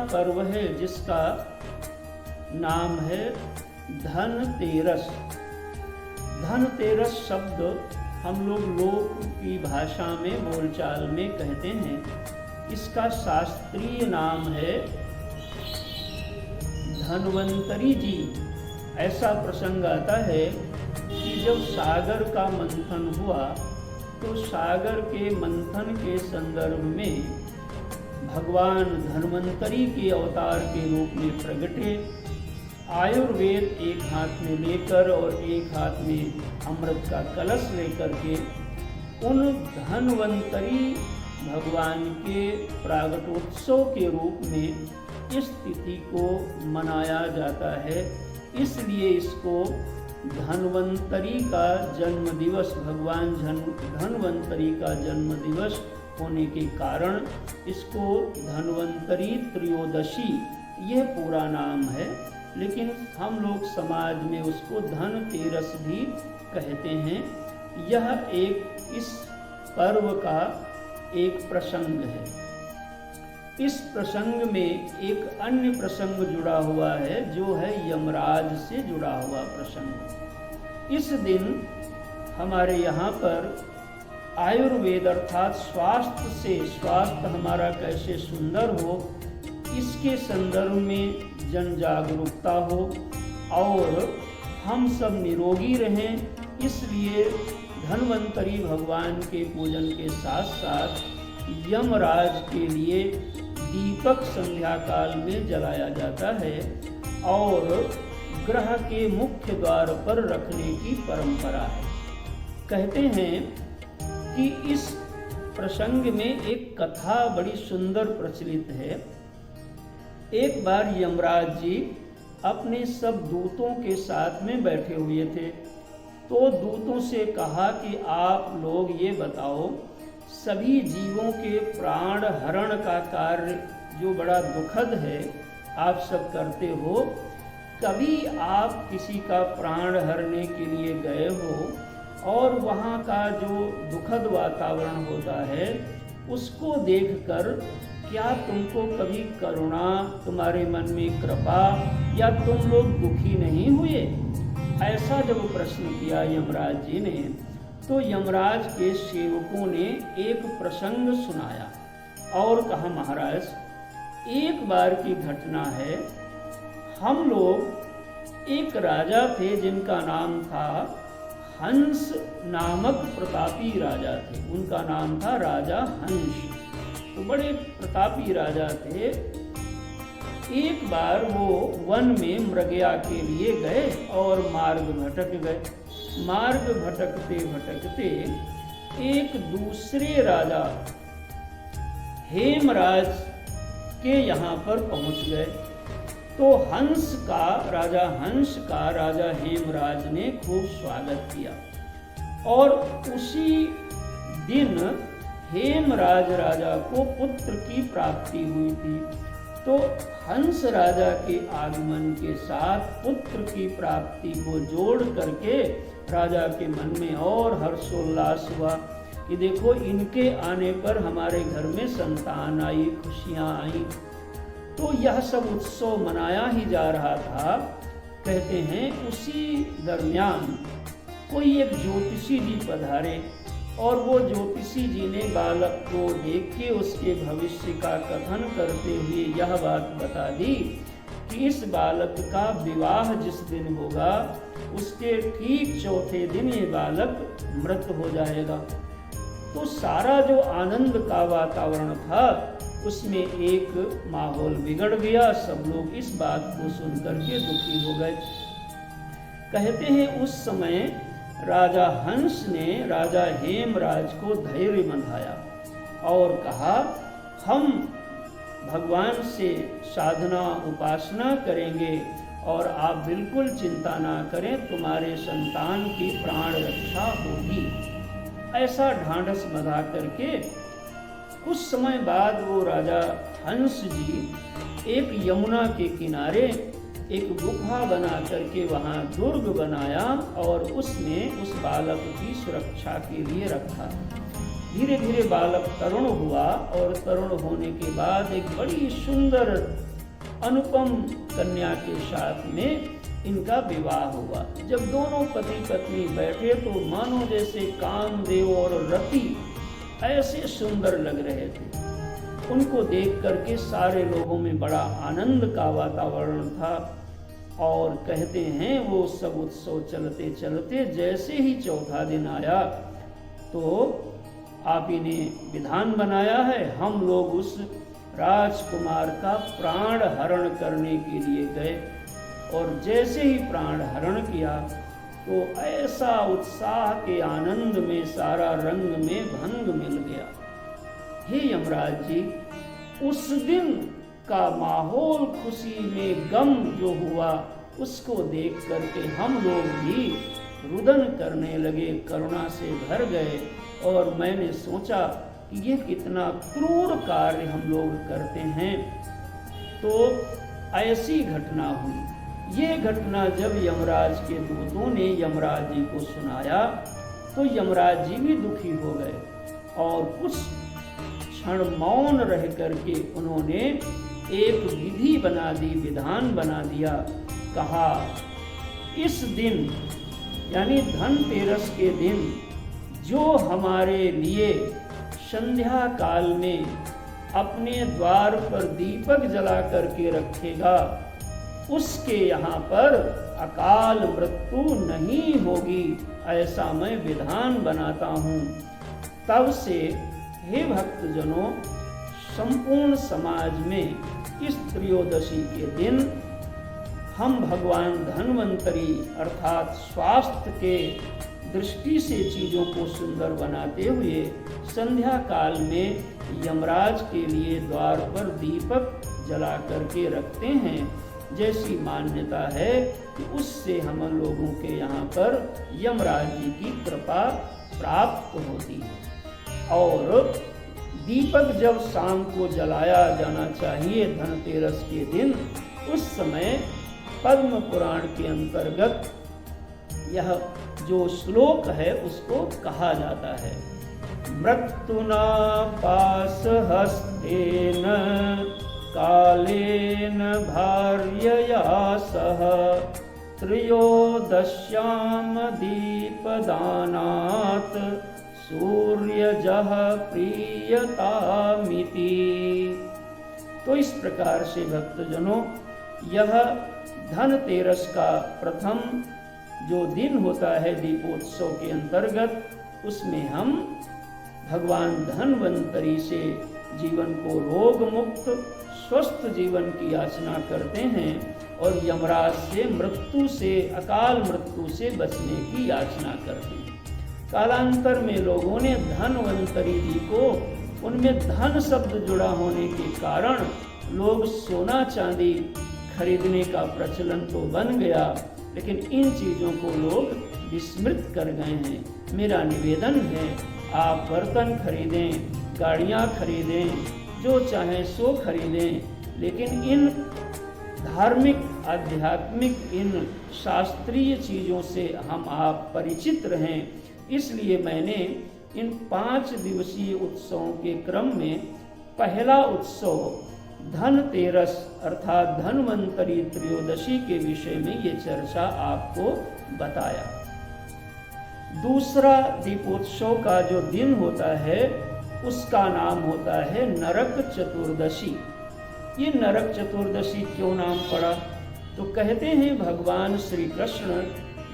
पर्व है जिसका नाम है धनतेरस। धनतेरस शब्द हम लोग की भाषा में बोलचाल में कहते हैं। इसका शास्त्रीय नाम है धन्वंतरी जी। ऐसा प्रसंग आता है कि जब सागर का मंथन हुआ तो सागर के मंथन के संदर्भ में भगवान धन्वंतरी के अवतार के रूप में प्रगटे, आयुर्वेद एक हाथ में लेकर और एक हाथ में अमृत का कलश लेकर के उन धन्वंतरी भगवान के प्रागटोत्सव के रूप में इस तिथि को मनाया जाता है। इसलिए इसको धन्वंतरी का जन्म दिवस, भगवान धन्वंतरी का जन्म दिवस होने के कारण इसको धन्वंतरी त्रयोदशी यह पूरा नाम है। लेकिन हम लोग समाज में उसको धनतेरस भी कहते हैं। यह एक इस पर्व का एक प्रसंग है। इस प्रसंग में एक अन्य प्रसंग जुड़ा हुआ है जो है यमराज से जुड़ा हुआ प्रसंग। इस दिन हमारे यहाँ पर आयुर्वेद अर्थात स्वास्थ्य हमारा कैसे सुंदर हो इसके संदर्भ में जन जागरूकता हो और हम सब निरोगी रहें, इसलिए धन्वंतरी भगवान के पूजन के साथ साथ यमराज के लिए दीपक संध्या काल में जलाया जाता है और ग्रह के मुख्य द्वार पर रखने की परंपरा है। कहते हैं कि इस प्रसंग में एक कथा बड़ी सुंदर प्रचलित है। एक बार यमराज जी अपने सब दूतों के साथ में बैठे हुए थे, तो दूतों से कहा कि आप लोग ये बताओ, सभी जीवों के प्राण हरण का कार्य जो बड़ा दुखद है आप सब करते हो, कभी आप किसी का प्राण हरने के लिए गए हो और वहाँ का जो दुखद वातावरण होता है उसको देखकर क्या तुमको कभी करुणा, तुम्हारे मन में कृपा या तुम लोग दुखी नहीं हुए? ऐसा जब प्रश्न किया यमराज जी ने, तो यमराज के सेवकों ने एक प्रसंग सुनाया और कहा, महाराज एक बार की घटना है। हम लोग एक राजा थे जिनका नाम था हंस नामक प्रतापी राजा थे। उनका नाम था राजा हंस। तो बड़े प्रतापी राजा थे। एक बार वो वन में मृगया के लिए गए और मार्ग भटक गए। मार्ग भटकते भटकते एक दूसरे राजा हेमराज के यहाँ पर पहुँच गए। तो राजा हेमराज ने खूब स्वागत किया और उसी दिन हेमराज राजा को पुत्र की प्राप्ति हुई थी। तो हंस राजा के आगमन के साथ पुत्र की प्राप्ति को जोड़ करके राजा के मन में और हर्षोल्लास हुआ कि देखो इनके आने पर हमारे घर में संतान आई, खुशियां आई। तो यह सब उत्सव मनाया ही जा रहा था। कहते हैं उसी दरमियान कोई एक ज्योतिषी जी पधारे और वो ज्योतिषी जी ने बालक को देख के उसके भविष्य का कथन करते हुए यह बात बता दी कि इस बालक का विवाह जिस दिन होगा उसके ठीक चौथे दिन ये बालक मृत हो जाएगा। तो सारा जो आनंद का वातावरण था उसमें एक माहौल बिगड़ गया। सब लोग इस बात को सुनकर के दुखी हो गए। कहते हैं उस समय राजा हंस ने राजा हेमराज को धैर्य बंधाया और कहा, हम भगवान से साधना उपासना करेंगे और आप बिल्कुल चिंता ना करें, तुम्हारे संतान की प्राण रक्षा होगी। ऐसा ढांढस बंधा करके कुछ समय बाद वो राजा हंस जी एक यमुना के किनारे एक गुफा बना करके वहाँ दुर्ग बनाया और उसमें उस बालक की सुरक्षा के लिए रखा। धीरे धीरे बालक तरुण हुआ और तरुण होने के बाद एक बड़ी सुंदर अनुपम कन्या के साथ में इनका विवाह हुआ। जब दोनों पति पत्नी बैठे तो मानो जैसे कामदेव और रति ऐसे सुंदर लग रहे थे। उनको देख करके सारे लोगों में बड़ा आनंद का वातावरण था। और कहते हैं वो सब उत्सव चलते चलते जैसे ही चौथा दिन आया तो आप ही ने विधान बनाया है, हम लोग उस राजकुमार का प्राण हरण करने के लिए गए। और जैसे ही प्राण हरण किया तो ऐसा उत्साह के आनंद में सारा रंग में भंग मिल गया। हे यमराज जी, उस दिन का माहौल खुशी में गम जो हुआ उसको देख करके हम लोग भी रुदन करने लगे, करुणा से भर गए। और मैंने सोचा कि ये कितना क्रूर कार्य हम लोग करते हैं। तो ऐसी घटना हुई। ये घटना जब यमराज के दूतों ने यमराज जी को सुनाया तो यमराज जी भी दुखी हो गए और कुछ क्षण मौन रह करके उन्होंने एक विधि बना दी, विधान बना दिया। कहा, इस दिन यानी धनतेरस के दिन जो हमारे लिए संध्या काल में अपने द्वार पर दीपक जला करके रखेगा उसके यहाँ पर अकाल मृत्यु नहीं होगी, ऐसा मैं विधान बनाता हूँ। तब से हे भक्तजनों, संपूर्ण समाज में इस त्रयोदशी के दिन हम भगवान धन्वंतरी अर्थात स्वास्थ्य के दृष्टि से चीज़ों को सुंदर बनाते हुए संध्या काल में यमराज के लिए द्वार पर दीपक जला करके रखते हैं। जैसी मान्यता है कि उससे हम लोगों के यहाँ पर यमराज जी की कृपा प्राप्त होती है। और दीपक जब शाम को जलाया जाना चाहिए धनतेरस के दिन, उस समय पद्म पुराण के अंतर्गत यह जो श्लोक है उसको कहा जाता है। मृत्युना पास हस्तेन कालेन भार्यया सह त्रयोदश्याम दीपदानात् सूर्यजः प्रीयतामिति। तो इस प्रकार से भक्तजनों, यह धनतेरस का प्रथम जो दिन होता है दीपोत्सव के अंतर्गत, उसमें हम भगवान धन्वंतरी से जीवन को रोग मुक्त स्वस्थ जीवन की याचना करते हैं और यमराज से मृत्यु से, अकाल मृत्यु से बचने की याचना करते हैं। कालांतर में लोगों ने धन्वंतरी जी को, उनमें धन शब्द जुड़ा होने के कारण लोग सोना चांदी खरीदने का प्रचलन तो बन गया, लेकिन इन चीज़ों को लोग विस्मृत कर गए हैं। मेरा निवेदन है, आप बर्तन खरीदें, गाड़ियाँ खरीदें, जो चाहें सो खरीदें, लेकिन इन धार्मिक आध्यात्मिक इन शास्त्रीय चीज़ों से हम आप परिचित रहें। इसलिए मैंने इन 5 दिवसीय उत्सवों के क्रम में पहला उत्सव धनतेरस अर्थात धन्वंतरी त्रयोदशी के विषय में ये चर्चा आपको बताया। दूसरा दीपोत्सव का जो दिन होता है उसका नाम होता है नरक चतुर्दशी। ये नरक चतुर्दशी क्यों नाम पड़ा? तो कहते हैं भगवान श्री कृष्ण